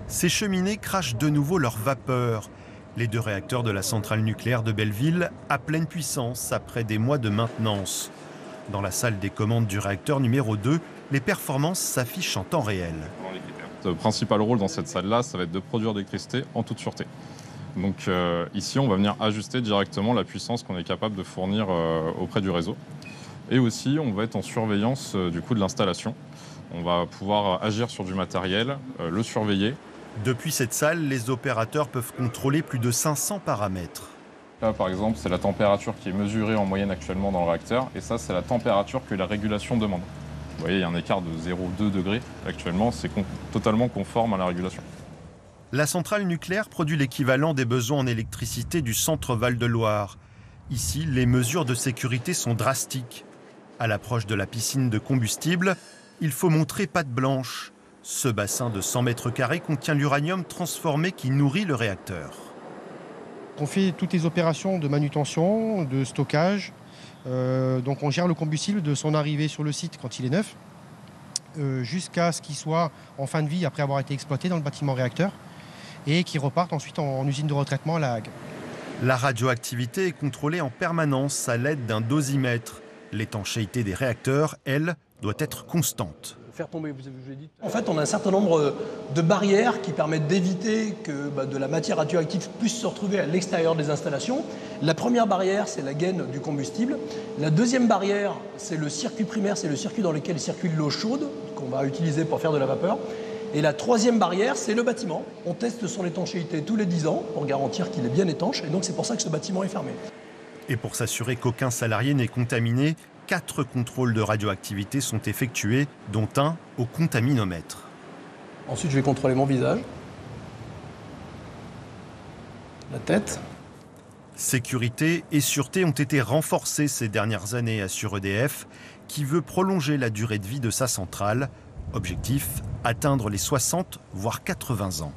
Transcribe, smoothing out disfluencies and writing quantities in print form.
Ces cheminées crachent de nouveau leur vapeur. Les 2 réacteurs de la centrale nucléaire de Belleville à pleine puissance après des mois de maintenance. Dans la salle des commandes du réacteur numéro 2, les performances s'affichent en temps réel. Le principal rôle dans cette salle-là, ça va être de produire de l'électricité en toute sûreté. Donc ici, on va venir ajuster directement la puissance qu'on est capable de fournir auprès du réseau. Et aussi, on va être en surveillance du coup de l'installation. On va pouvoir agir sur du matériel, le surveiller. Depuis cette salle, les opérateurs peuvent contrôler plus de 500 paramètres. Là, par exemple, c'est la température qui est mesurée en moyenne actuellement dans le réacteur. Et ça, c'est la température que la régulation demande. Vous voyez, il y a un écart de 0,2 degrés actuellement. C'est totalement conforme à la régulation. La centrale nucléaire produit l'équivalent des besoins en électricité du centre Val-de-Loire. Ici, les mesures de sécurité sont drastiques. À l'approche de la piscine de combustible, il faut montrer patte blanche. Ce bassin de 100 mètres carrés contient l'uranium transformé qui nourrit le réacteur. On fait toutes les opérations de manutention, de stockage. Donc on gère le combustible de son arrivée sur le site quand il est neuf, jusqu'à ce qu'il soit en fin de vie après avoir été exploité dans le bâtiment réacteur et qu'il reparte ensuite en usine de retraitement à La Hague. La radioactivité est contrôlée en permanence à l'aide d'un dosimètre. L'étanchéité des réacteurs, elle, doit être constante. En fait, on a un certain nombre de barrières qui permettent d'éviter que de la matière radioactive puisse se retrouver à l'extérieur des installations. La première barrière, c'est la gaine du combustible. La deuxième barrière, c'est le circuit primaire, c'est le circuit dans lequel circule l'eau chaude qu'on va utiliser pour faire de la vapeur. Et la troisième barrière, c'est le bâtiment. On teste son étanchéité tous les 10 ans pour garantir qu'il est bien étanche. Et donc, c'est pour ça que ce bâtiment est fermé. Et pour s'assurer qu'aucun salarié n'est contaminé, 4 contrôles de radioactivité sont effectués, dont un au contaminomètre. Ensuite, je vais contrôler mon visage, la tête. Sécurité et sûreté ont été renforcées ces dernières années, assure EDF, qui veut prolonger la durée de vie de sa centrale. Objectif, atteindre les 60 voire 80 ans.